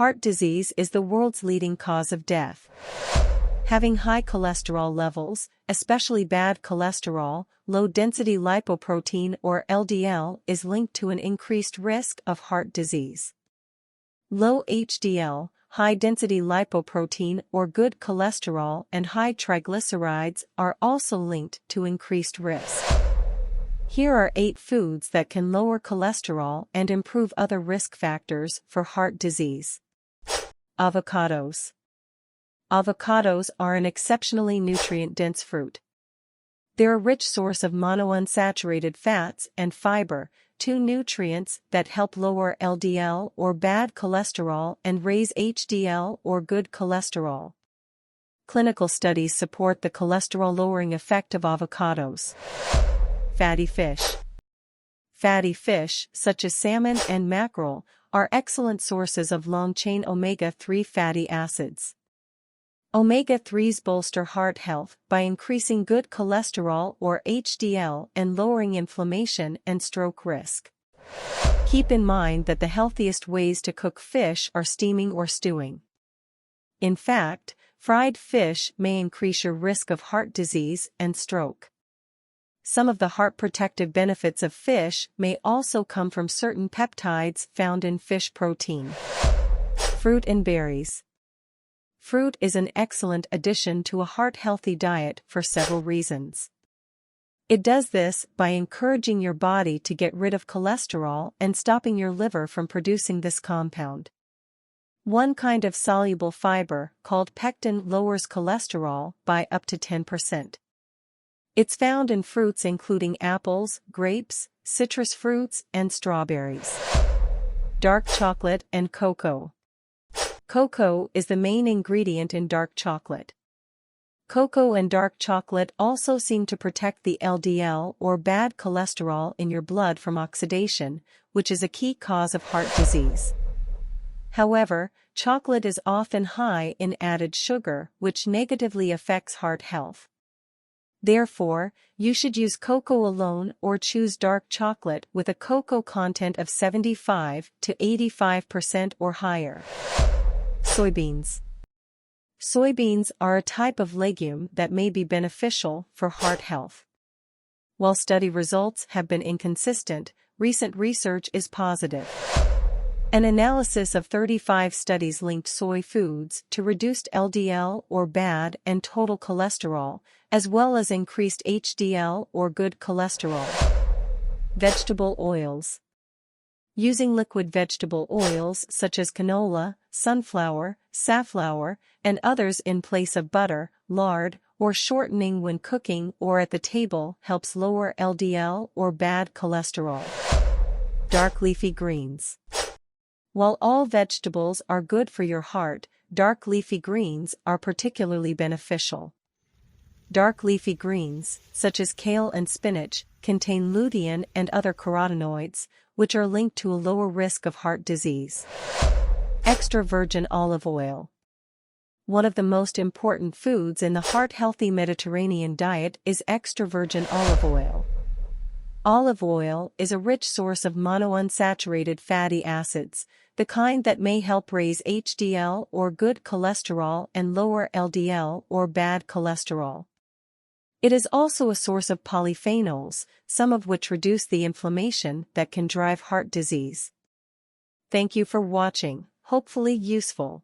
Heart disease is the world's leading cause of death. Having high cholesterol levels, especially bad cholesterol, low-density lipoprotein or LDL, is linked to an increased risk of heart disease. Low HDL, high-density lipoprotein or good cholesterol and high triglycerides are also linked to increased risk. Here are 8 foods that can lower cholesterol and improve other risk factors for heart disease. Avocados. Avocados are an exceptionally nutrient-dense fruit. They're a rich source of monounsaturated fats and fiber, 2 nutrients that help lower LDL or bad cholesterol and raise HDL or good cholesterol. Clinical studies support the cholesterol-lowering effect of avocados. Fatty fish. Fatty fish, such as salmon and mackerel, are excellent sources of long-chain omega-3 fatty acids. Omega-3s bolster heart health by increasing good cholesterol or HDL and lowering inflammation and stroke risk. Keep in mind that the healthiest ways to cook fish are steaming or stewing. In fact, fried fish may increase your risk of heart disease and stroke. Some of the heart protective benefits of fish may also come from certain peptides found in fish protein. Fruit and berries. Fruit is an excellent addition to a heart-healthy diet for several reasons. It does this by encouraging your body to get rid of cholesterol and stopping your liver from producing this compound. One kind of soluble fiber, called pectin, lowers cholesterol by up to 10%. It's found in fruits including apples, grapes, citrus fruits, and strawberries. Dark chocolate and cocoa. Cocoa is the main ingredient in dark chocolate. Cocoa and dark chocolate also seem to protect the LDL or bad cholesterol in your blood from oxidation, which is a key cause of heart disease. However, chocolate is often high in added sugar, which negatively affects heart health. Therefore, you should use cocoa alone or choose dark chocolate with a cocoa content of 75 to 85% or higher. Soybeans. Soybeans are a type of legume that may be beneficial for heart health. While study results have been inconsistent, recent research is positive. An analysis of 35 studies linked soy foods to reduced LDL or bad and total cholesterol, as well as increased HDL or good cholesterol. Vegetable oils. Using liquid vegetable oils such as canola, sunflower, safflower, and others in place of butter, lard, or shortening when cooking or at the table helps lower LDL or bad cholesterol. Dark leafy greens. While all vegetables are good for your heart, dark leafy greens are particularly beneficial. Dark leafy greens, such as kale and spinach, contain lutein and other carotenoids, which are linked to a lower risk of heart disease. Extra virgin olive oil. One of the most important foods in the heart-healthy Mediterranean diet is extra virgin olive oil. Olive oil is a rich source of monounsaturated fatty acids, the kind that may help raise HDL or good cholesterol and lower LDL or bad cholesterol. It is also a source of polyphenols, some of which reduce the inflammation that can drive heart disease. Thank you for watching, hopefully useful.